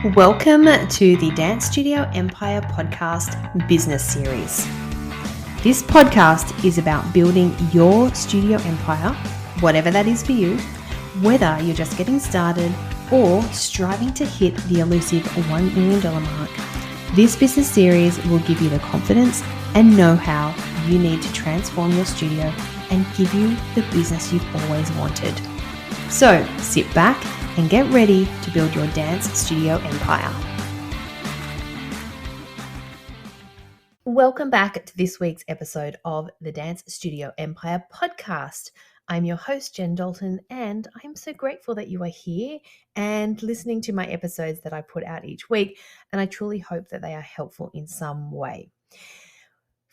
Welcome to the Dance Studio Empire podcast business series. This podcast is about building your studio empire, whatever that is for you, whether you're just getting started or striving to hit the elusive $1 million mark. This business series will give you the confidence and know-how you need to transform your studio and give you the business you've always wanted. So sit back and get ready to build your dance studio empire. Welcome back to this week's episode of the Dance Studio Empire podcast. I'm your host, Jen Dalton, and I'm so grateful that you are here and listening to my episodes that I put out each week, and I truly hope that they are helpful in some way.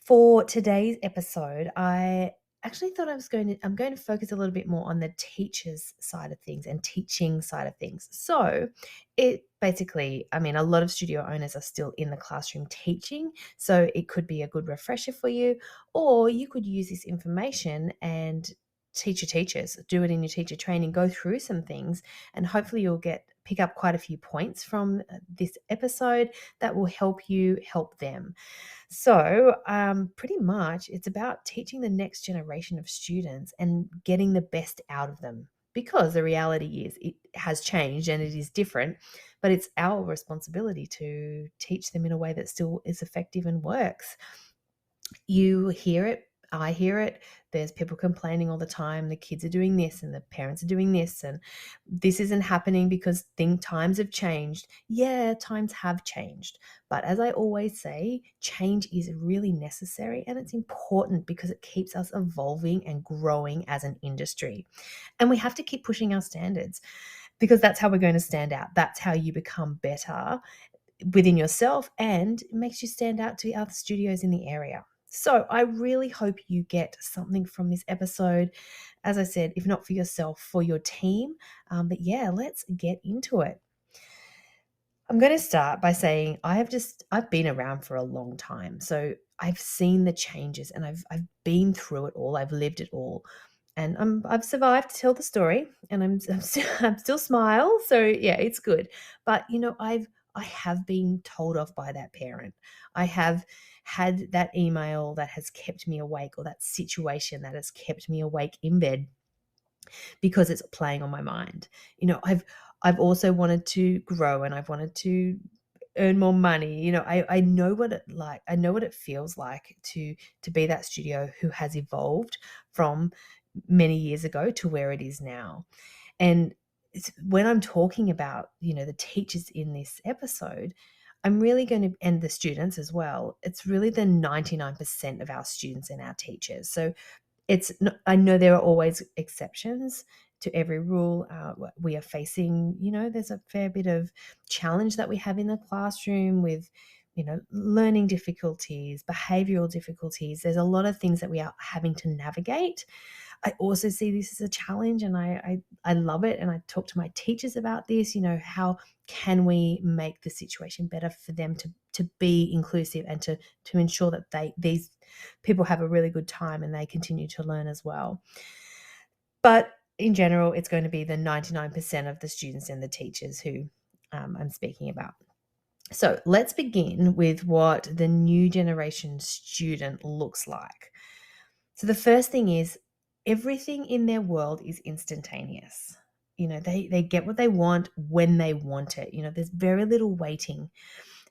For today's episode, I actually thought I'm going to focus a little bit more on the teacher's side of things and teaching side of things. So it basically, a lot of studio owners are still in the classroom teaching, so it could be a good refresher for you, or you could use this information and teach your teachers, do it in your teacher training, go through some things, and hopefully you'll pick up quite a few points from this episode that will help you help them. So pretty much it's about teaching the next generation of students and getting the best out of them, because the reality is it has changed and it is different, but it's our responsibility to teach them in a way that still is effective and works. You hear it, I hear it. There's people complaining all the time. The kids are doing this and the parents are doing this, and this isn't happening because times have changed. Yeah, times have changed. But as I always say, change is really necessary and it's important because it keeps us evolving and growing as an industry. And we have to keep pushing our standards because that's how we're going to stand out. That's how you become better within yourself, and it makes you stand out to the other studios in the area. So I really hope you get something from this episode. As I said, if not for yourself, for your team. But yeah, let's get into it. I'm going to start by saying I've been around for a long time. So I've seen the changes and I've been through it all. I've lived it all. And I've survived to tell the story, and I'm still smile. So yeah, it's good. But I have been told off by that parent. I have had that email that has kept me awake, or that situation that has kept me awake in bed because it's playing on my mind. I've also wanted to grow, and I've wanted to earn more money. I know what I know what it feels like to be that studio who has evolved from many years ago to where it is now. And when I'm talking about, the teachers in this episode, I'm really going to, and the students as well, it's really the 99% of our students and our teachers. So I know there are always exceptions to every rule. We are facing, there's a fair bit of challenge that we have in the classroom with, learning difficulties, behavioral difficulties. There's a lot of things that we are having to navigate. I also see this as a challenge, and I love it. And I talk to my teachers about this, how can we make the situation better for them to be inclusive and to ensure that these people have a really good time and they continue to learn as well. But in general, it's going to be the 99% of the students and the teachers who I'm speaking about. So let's begin with what the new generation student looks like. So the first thing is, everything in their world is instantaneous. They get what they want when they want it. There's very little waiting.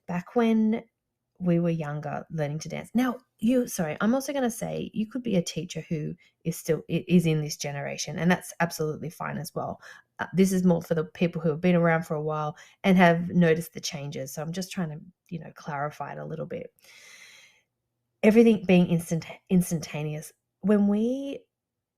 Back when we were younger, learning to dance. Now, I'm also going to say you could be a teacher who is in this generation, and that's absolutely fine as well. This is more for the people who have been around for a while and have noticed the changes. So I'm just trying to, clarify it a little bit. Everything being instantaneous. When we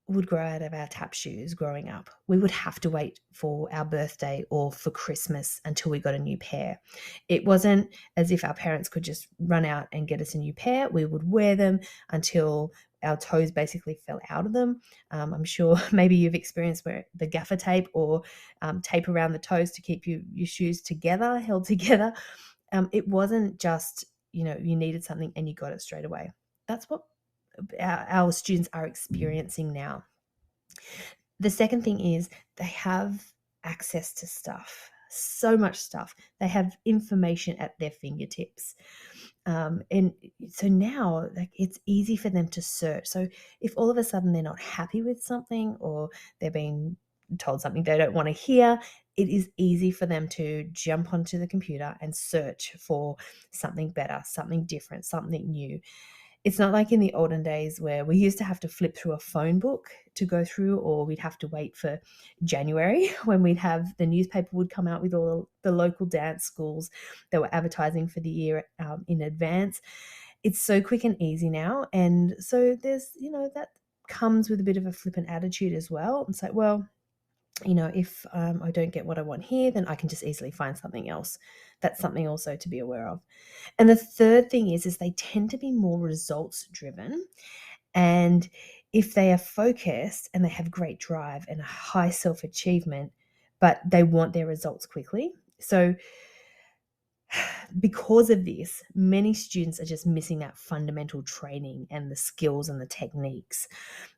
would grow out of our tap shoes growing up, we would have to wait for our birthday or for Christmas until we got a new pair. It wasn't as if our parents could just run out and get us a new pair. We would wear them until our toes basically fell out of them. I'm sure maybe you've experienced where the gaffer tape or tape around the toes to keep your shoes held together. It wasn't just, you needed something and you got it straight away. That's what our students are experiencing now. The second thing is they have access to stuff. so much stuff. They have information at their fingertips. And so now, like, it's easy for them to search. So if all of a sudden they're not happy with something, or they're being told something they don't want to hear, it is easy for them to jump onto the computer and search for something better, something different, something new. It's not like in the olden days where we used to have to flip through a phone book to go through, or we'd have to wait for January when we'd have the newspaper would come out with all the local dance schools that were advertising for the year in advance. It's so quick and easy now. And so there's, that comes with a bit of a flippant attitude as well. It's like, well, if I don't get what I want here, then I can just easily find something else. That's something also to be aware of. And the third thing is they tend to be more results driven. And if they are focused and they have great drive and a high self-achievement, but they want their results quickly. So because of this, many students are just missing that fundamental training and the skills and the techniques.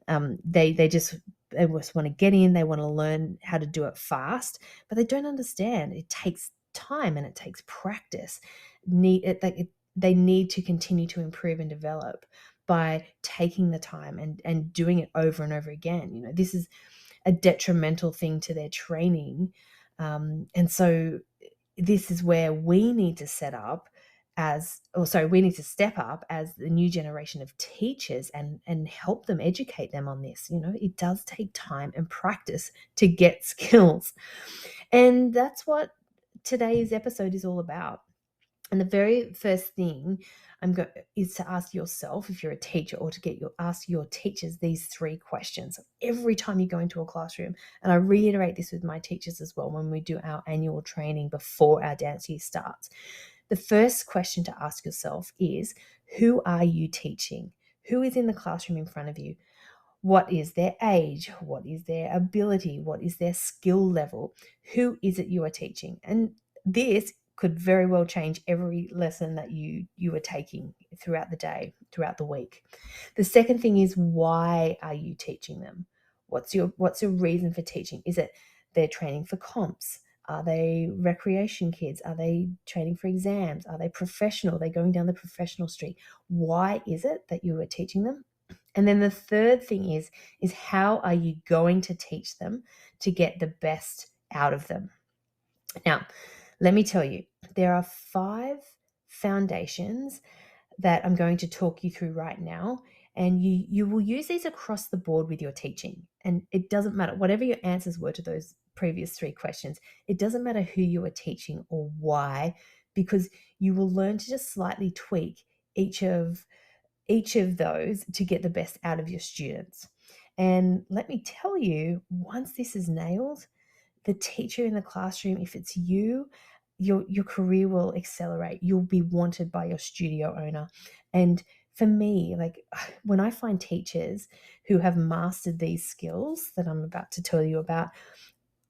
They just want to get in, they want to learn how to do it fast, but they don't understand it takes time and it takes practice. They need to continue to improve and develop by taking the time and doing it over and over again. This is a detrimental thing to their training. And so this is where we need to step up as the new generation of teachers and help them, educate them on this. It does take time and practice to get skills. And that's what today's episode is all about. And the very first thing is to ask yourself, if you're a teacher, or to ask your teachers these 3 questions every time you go into a classroom. And I reiterate this with my teachers as well when we do our annual training before our dance year starts. The first question to ask yourself is, who are you teaching? Who is in the classroom in front of you? What is their age? What is their ability? What is their skill level? Who is it you are teaching? And this could very well change every lesson that you are taking throughout the day, throughout the week. The second thing is, why are you teaching them? What's your reason for teaching? Is it they're training for comps? Are they recreation kids? Are they training for exams? Are they professional? Are they going down the professional street? Why is it that you are teaching them? And then the third thing is how are you going to teach them to get the best out of them? Now, let me tell you, there are 5 foundations that I'm going to talk you through right now. And you will use these across the board with your teaching. And it doesn't matter, whatever your answers were to those previous 3 questions, it doesn't matter who you are teaching or why, because you will learn to just slightly tweak each of those to get the best out of your students. And let me tell you, once this is nailed, the teacher in the classroom, if it's you, your career will accelerate. You'll be wanted by your studio owner. And for me, like, when I find teachers who have mastered these skills that I'm about to tell you about,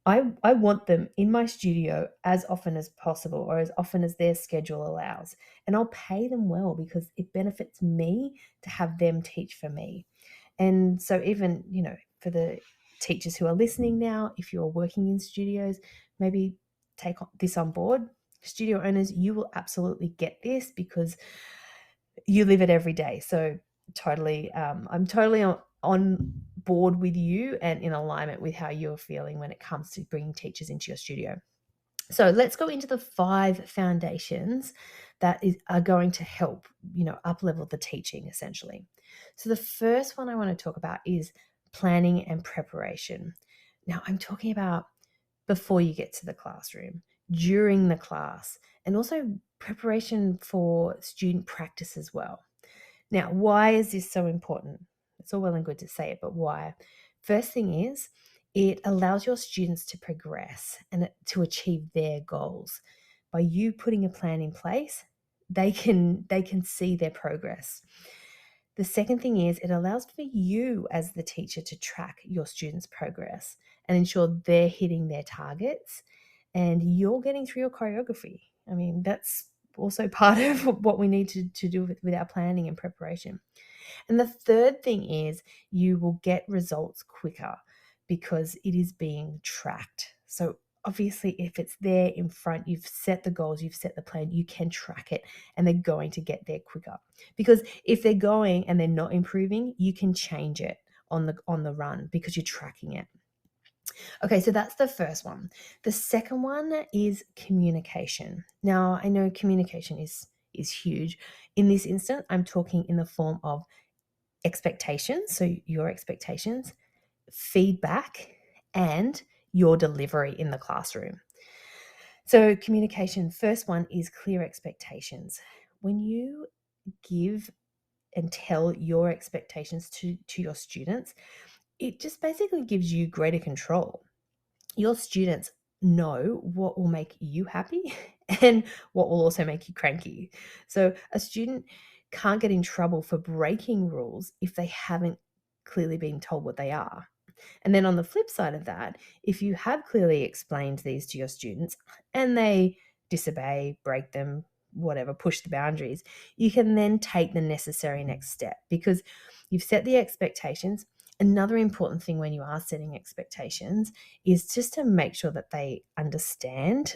I want them in my studio as often as possible, or as often as their schedule allows. And I'll pay them well because it benefits me to have them teach for me. And so even, for the teachers who are listening now, if you're working in studios, maybe take this on board. Studio owners, you will absolutely get this because you live it every day. So I'm totally on board with you and in alignment with how you're feeling when it comes to bringing teachers into your studio. So let's go into the 5 foundations that are going to help, up level the teaching essentially. So the first one I want to talk about is planning and preparation. Now, I'm talking about before you get to the classroom, during the class, and also preparation for student practice as well. Now, why is this so important? It's all well and good to say it, but why? First thing is, it allows your students to progress and to achieve their goals. By you putting a plan in place, they can see their progress. The second thing is, it allows for you as the teacher to track your students' progress and ensure they're hitting their targets and you're getting through your choreography. I mean, that's also part of what we need to do with our planning and preparation. And the third thing is, you will get results quicker because it is being tracked. So obviously, if it's there in front, you've set the goals, you've set the plan, you can track it, and they're going to get there quicker. Because if they're going and they're not improving, you can change it on the run because you're tracking it. Okay, so that's the first one. The second one is communication. Now, I know communication is huge. In this instant, I'm talking in the form of expectations, so your expectations, feedback, and your delivery in the classroom. So, communication, first one is clear expectations. When you give and tell your expectations to your students, it just basically gives you greater control. Your students know what will make you happy and what will also make you cranky. So, a student can't get in trouble for breaking rules if they haven't clearly been told what they are. And then on the flip side of that, if you have clearly explained these to your students and they disobey, break them, whatever, push the boundaries, you can then take the necessary next step because you've set the expectations. Another important thing when you are setting expectations is just to make sure that they understand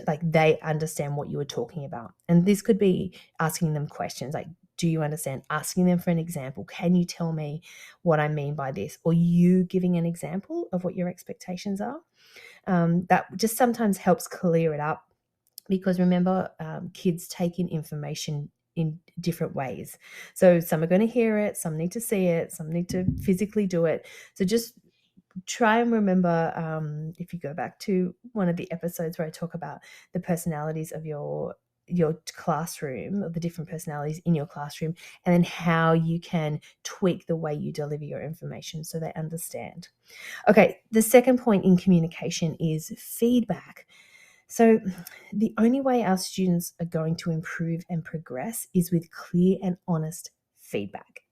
what you were talking about. And this could be asking them questions like, do you understand? Asking them for an example. Can you tell me what I mean by this? Or you giving an example of what your expectations are. That just sometimes helps clear it up because remember, kids take in information in different ways. So some are going to hear it, some need to see it, some need to physically do it. So just try and remember, if you go back to one of the episodes where I talk about the personalities of your classroom, or the different personalities in your classroom, and then how you can tweak the way you deliver your information so they understand. Okay, the second point in communication is feedback. So the only way our students are going to improve and progress is with clear and honest feedback.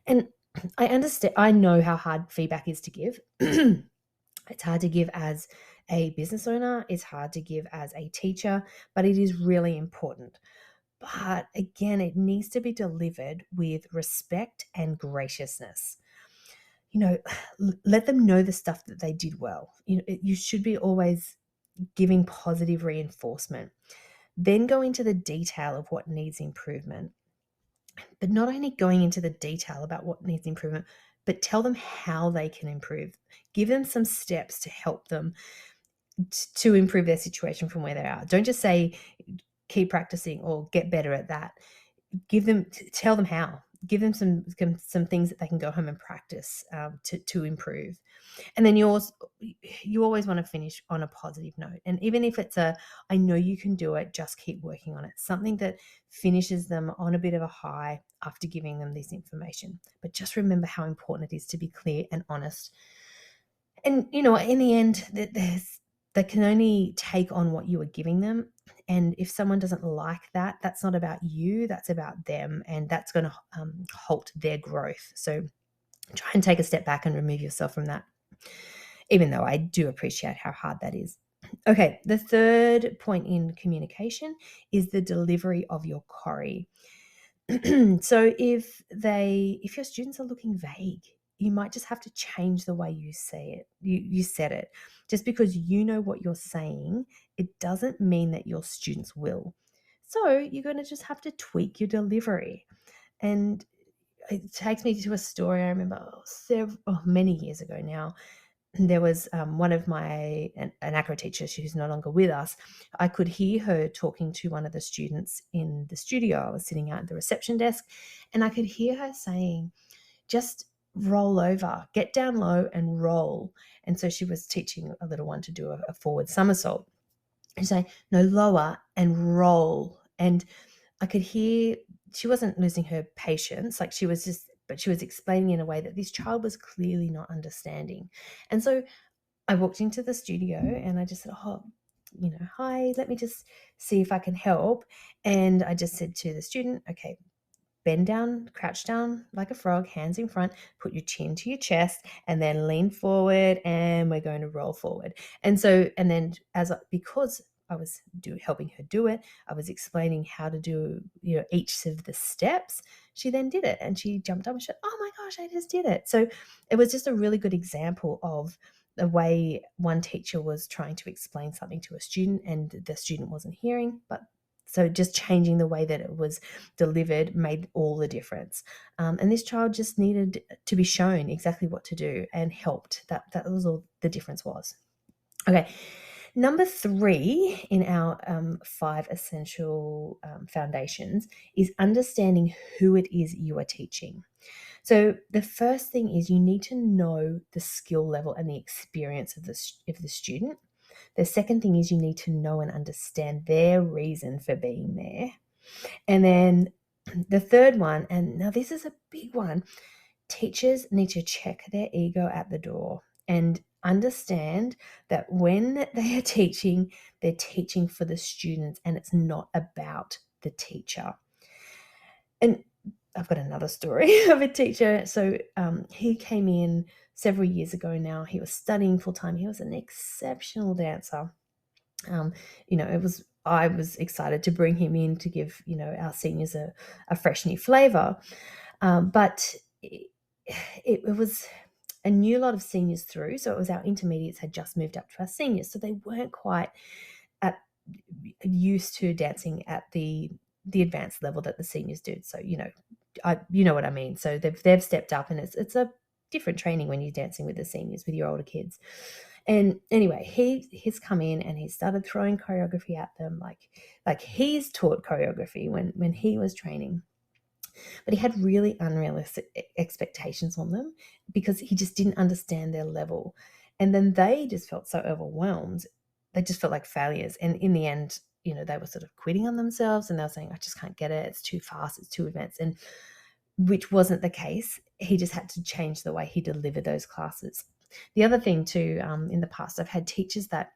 And I know how hard feedback is to give. It's hard to give as a business owner, it's hard to give as a teacher, but it is really important. But again, it needs to be delivered with respect and graciousness. You know, let them know the stuff that they did well. You should be always giving positive reinforcement. Then go into the detail of what needs improvement. But not only going into the detail about what needs improvement, but tell them how they can improve. Give them some steps to help them to improve their situation from where they are. Don't just say, keep practicing or get better at that. Tell them how. Give them some things that they can go home and practice to improve. And then you always want to finish on a positive note. And even if it's I know you can do it, just keep working on it. Something that finishes them on a bit of a high after giving them this information. But just remember how important it is to be clear and honest. And, in the end, they can only take on what you are giving them. And if someone doesn't like that, that's not about you, that's about them. And that's going to halt their growth. So try and take a step back and remove yourself from that, even though I do appreciate how hard that is. Okay, the third point in communication is the delivery of your choree. So if your students are looking vague, you might just have to change the way you say it. You said it. Just because you know what you're saying, it doesn't mean that your students will. So you're going to just have to tweak your delivery. And it takes me to a story I remember many years ago now. There was one of an acro teacher who's no longer with us. I could hear her talking to one of the students in the studio. I was sitting out at the reception desk, and I could hear her saying, just roll over, get down low and roll. And so she was teaching a little one to do a forward somersault. And say, no, lower and roll. And I could hear she wasn't losing her patience, but she was explaining in a way that this child was clearly not understanding. And so I walked into the studio and I just said, hi, let me just see if I can help. And I just said to the student, okay, bend down, crouch down like a frog, hands in front, put your chin to your chest, and then lean forward, and we're going to roll forward. And then because I was helping her do it, I was explaining how to do each of the steps. She then did it, and she jumped up and said, "Oh my gosh, I just did it!" So it was just a really good example of the way one teacher was trying to explain something to a student and the student wasn't hearing, but so just changing the way that it was delivered made all the difference. And this child just needed to be shown exactly what to do and helped. That was all the difference was. Okay, number 3 in our 5 essential foundations is understanding who it is you are teaching. So the first thing is you need to know the skill level and the experience of the student. The second thing is you need to know and understand their reason for being there. And then the third one, and now this is a big one, teachers need to check their ego at the door and understand that when they are teaching, they're teaching for the students and it's not about the teacher. And I've got another story of a teacher. So he came in several years ago now. He was studying full time. He was an exceptional dancer. I was excited to bring him in to give, our seniors a fresh new flavor. But it was a new lot of seniors through. So it was our intermediates had just moved up to our seniors. So they weren't quite at used to dancing at the advanced level that the seniors do. So, you know what I mean. So they've stepped up, and it's a different training when you're dancing with the seniors, with your older kids. And anyway, he's come in and he started throwing choreography at them, like he's taught choreography when he was training. But he had really unrealistic expectations on them because he just didn't understand their level. And then they just felt so overwhelmed. They just felt like failures. And in the end, they were sort of quitting on themselves and they were saying, I just can't get it. It's too fast. It's too advanced. And which wasn't the case. He just had to change the way he delivered those classes. The other thing too, in the past, I've had teachers that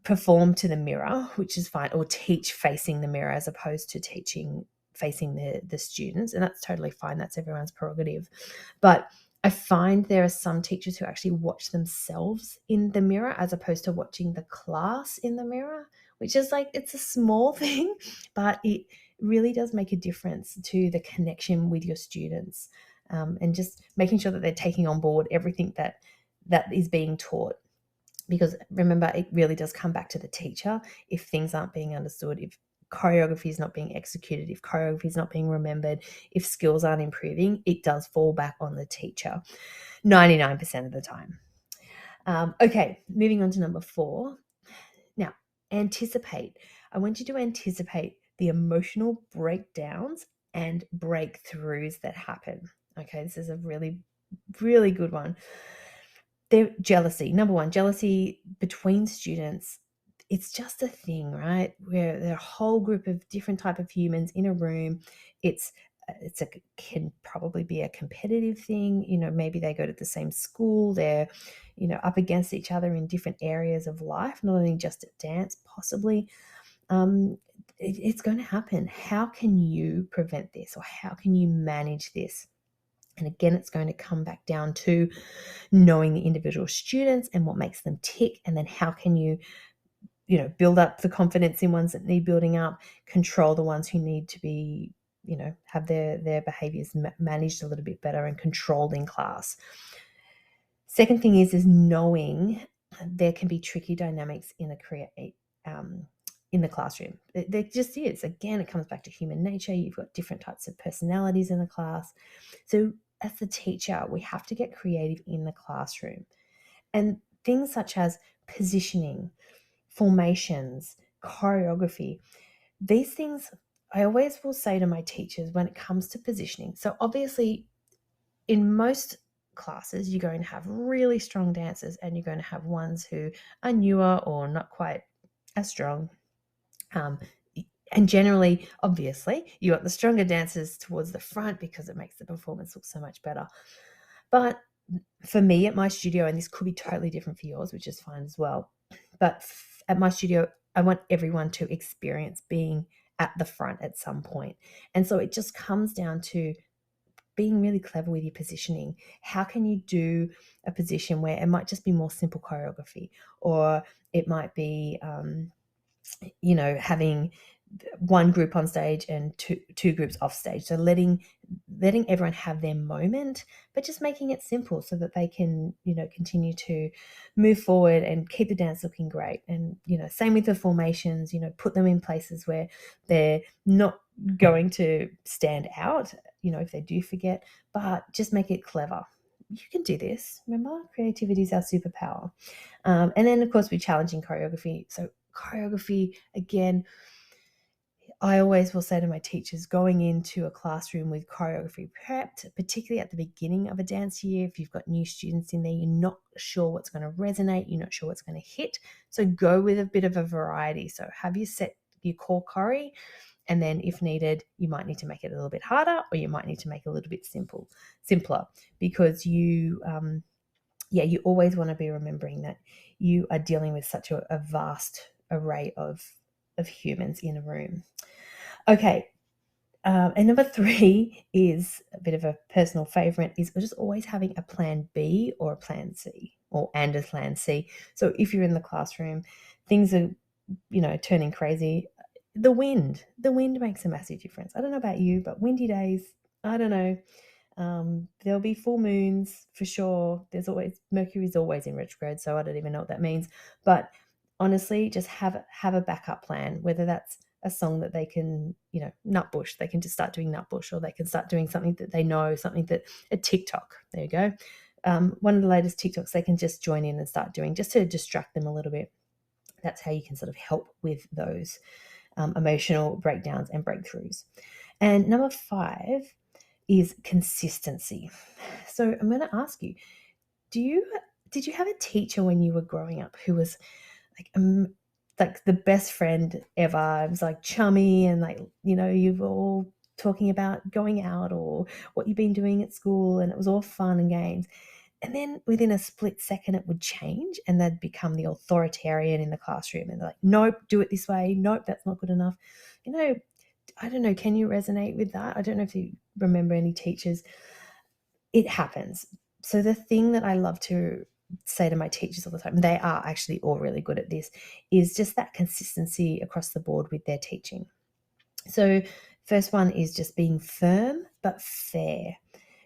perform to the mirror, which is fine, or teach facing the mirror as opposed to teaching facing the students, and that's totally fine. That's everyone's prerogative. But I find there are some teachers who actually watch themselves in the mirror as opposed to watching the class in the mirror, which is it's a small thing, but it really does make a difference to the connection with your students, and just making sure that they're taking on board everything that is being taught. Because remember, it really does come back to the teacher if things aren't being understood, if choreography is not being executed, if choreography is not being remembered, if skills aren't improving, it does fall back on the teacher 99% of the time. Okay, moving on to number 4. Now, anticipate. I want you to anticipate the emotional breakdowns and breakthroughs that happen. Okay, this is a really, really good one. Jealousy. Number 1, jealousy between students. It's just a thing, right? Where there are a whole group of different type of humans in a room. Can probably be a competitive thing. Maybe they go to the same school. They're, up against each other in different areas of life, not only just at dance, possibly. It's going to happen. How can you prevent this, or how can you manage this? And again, it's going to come back down to knowing the individual students and what makes them tick, and then how can you build up the confidence in ones that need building up, control the ones who need to be, have their behaviors managed a little bit better and controlled in class. Second thing is knowing there can be tricky dynamics in in the classroom. There just is. Again, it comes back to human nature. You've got different types of personalities in the class. So as the teacher, we have to get creative in the classroom. And things such as positioning, formations, choreography, these things I always will say to my teachers when it comes to positioning. So obviously, in most classes, you're going to have really strong dancers and you're going to have ones who are newer or not quite as strong. And generally, obviously, you want the stronger dancers towards the front because it makes the performance look so much better. But for me at my studio, and this could be totally different for yours, which is fine as well, but at my studio, I want everyone to experience being at the front at some point. And so it just comes down to being really clever with your positioning. How can you do a position where it might just be more simple choreography, or it might be, having one group on stage and two groups off stage. So letting everyone have their moment, but just making it simple so that they can, continue to move forward and keep the dance looking great. And, same with the formations, put them in places where they're not going to stand out, if they do forget, but just make it clever. You can do this. Remember, creativity is our superpower. And then, of course, we're challenging choreography. So choreography, again, I always will say to my teachers, going into a classroom with choreography prepped, particularly at the beginning of a dance year, if you've got new students in there, you're not sure what's going to resonate, you're not sure what's going to hit. So go with a bit of a variety. So have you set your core choreo, and then if needed, you might need to make it a little bit harder, or you might need to make it a little bit simpler, because you always want to be remembering that you are dealing with such a vast array of humans in a room. Okay. And number 3 is a bit of a personal favorite, is just always having a plan B or a plan C, and a plan C. So if you're in the classroom, things are, turning crazy. The wind makes a massive difference. I don't know about you, but windy days, I don't know. There'll be full moons for sure. Mercury's always in retrograde, so I don't even know what that means. But honestly, just have a backup plan, whether that's a song that they can, nutbush. They can just start doing nutbush, or they can start doing something that they know, something that a TikTok. There you go. One of the latest TikToks they can just join in and start doing, just to distract them a little bit. That's how you can sort of help with those emotional breakdowns and breakthroughs. And number 5 is consistency. So I'm going to ask you, did you have a teacher when you were growing up who was like the best friend ever? It was like chummy, and you were all talking about going out or what you've been doing at school, and it was all fun and games. And then within a split second, it would change, and they'd become the authoritarian in the classroom. And they're like, nope, do it this way. Nope, that's not good enough. I don't know, can you resonate with that? I don't know if you remember any teachers. It happens. So the thing that I love to say to my teachers all the time, they are actually all really good at this, is just that consistency across the board with their teaching. So first one is just being firm but fair.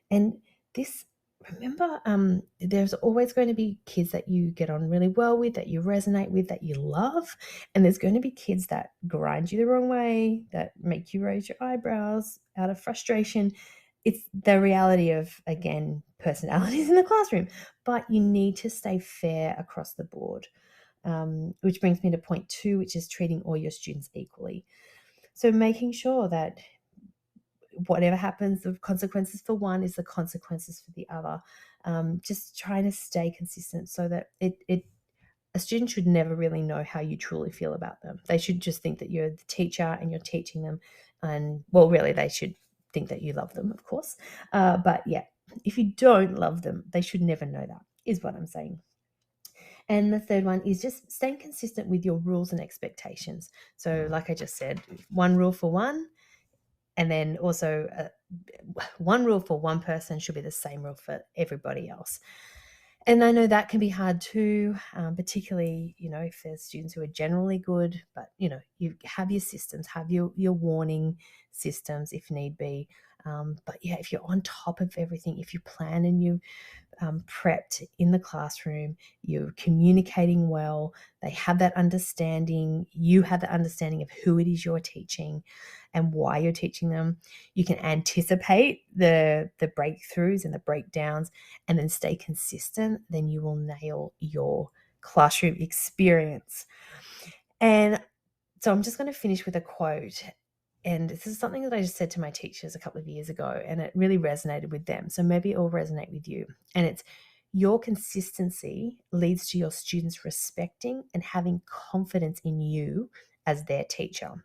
And this, remember, there's always going to be kids that you get on really well with, that you resonate with, that you love. And there's going to be kids that grind you the wrong way, that make you raise your eyebrows out of frustration. It's the reality of, again, personalities in the classroom. But you need to stay fair across the board, which brings me to point 2, which is treating all your students equally. So making sure that whatever happens, the consequences for one is the consequences for the other. Just trying to stay consistent so that a student should never really know how you truly feel about them. They should just think that you're the teacher and you're teaching them. And well, really, they should think that you love them, of course. But yeah, if you don't love them, they should never know that, is what I'm saying. And the third one is just staying consistent with your rules and expectations. So like I just said, one rule for one, and then also one rule for one person should be the same rule for everybody else. And I know that can be hard too, particularly, if there's students who are generally good, but, you have your systems, have your warning systems if need be. But yeah, if you're on top of everything, if you plan and you prepped in the classroom, you're communicating well, they have that understanding, you have the understanding of who it is you're teaching and why you're teaching them. You can anticipate the breakthroughs and the breakdowns and then stay consistent, then you will nail your classroom experience. And so I'm just going to finish with a quote. And this is something that I just said to my teachers a couple of years ago, and it really resonated with them. So maybe it will resonate with you. And it's, your consistency leads to your students respecting and having confidence in you as their teacher.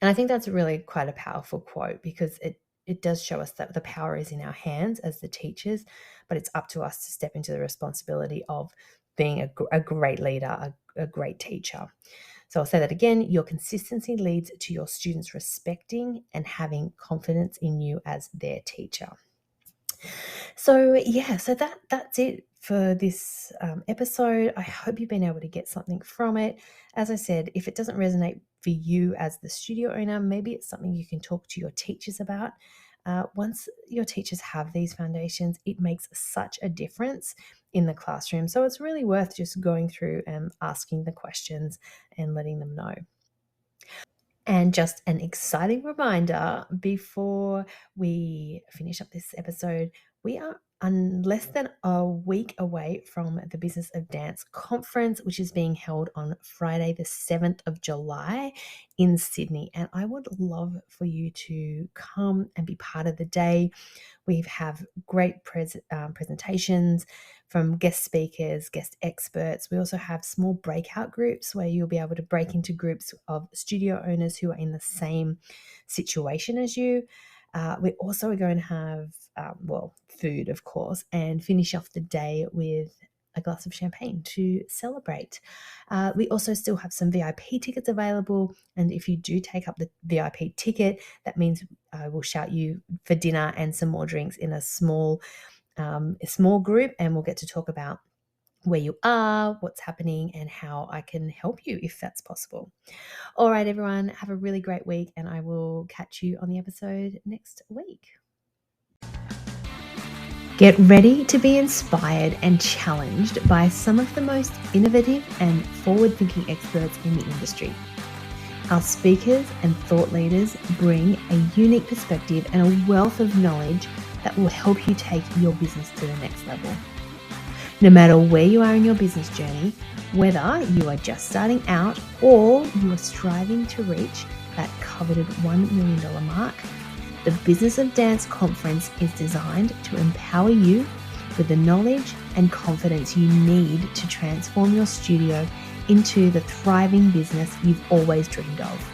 And I think that's really quite a powerful quote, because it does show us that the power is in our hands as the teachers, but it's up to us to step into the responsibility of being a great leader, a great teacher. So I'll say that again, your consistency leads to your students respecting and having confidence in you as their teacher. So yeah, so that's it for this episode. I hope you've been able to get something from it. As I said, if it doesn't resonate for you as the studio owner, maybe it's something you can talk to your teachers about. Once your teachers have these foundations, it makes such a difference in the classroom. So it's really worth just going through and asking the questions and letting them know. And just an exciting reminder before we finish up this episode, we are less than a week away from the Business of Dance conference, which is being held on Friday, the 7th of July in Sydney. And I would love for you to come and be part of the day. We have great presentations from guest speakers, guest experts. We also have small breakout groups where you'll be able to break into groups of studio owners who are in the same situation as you. We also are going to have, food, of course, and finish off the day with a glass of champagne to celebrate. We also still have some VIP tickets available. And if you do take up the VIP ticket, that means I will shout you for dinner and some more drinks in a small group, and we'll get to talk about where you are, what's happening, and how I can help you if that's possible. All right, everyone, have a really great week, and I will catch you on the episode next week. Get ready to be inspired and challenged by some of the most innovative and forward-thinking experts in the industry. Our speakers and thought leaders bring a unique perspective and a wealth of knowledge that will help you take your business to the next level. No matter where you are in your business journey, whether you are just starting out or you are striving to reach that coveted $1 million mark, the Business of Dance Conference is designed to empower you with the knowledge and confidence you need to transform your studio into the thriving business you've always dreamed of.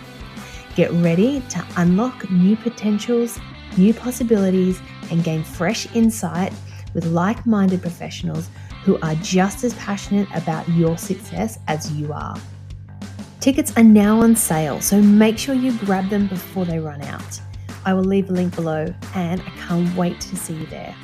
Get ready to unlock new potentials, new possibilities, and gain fresh insight with like-minded professionals who are just as passionate about your success as you are. Tickets are now on sale, so make sure you grab them before they run out. I will leave a link below, and I can't wait to see you there.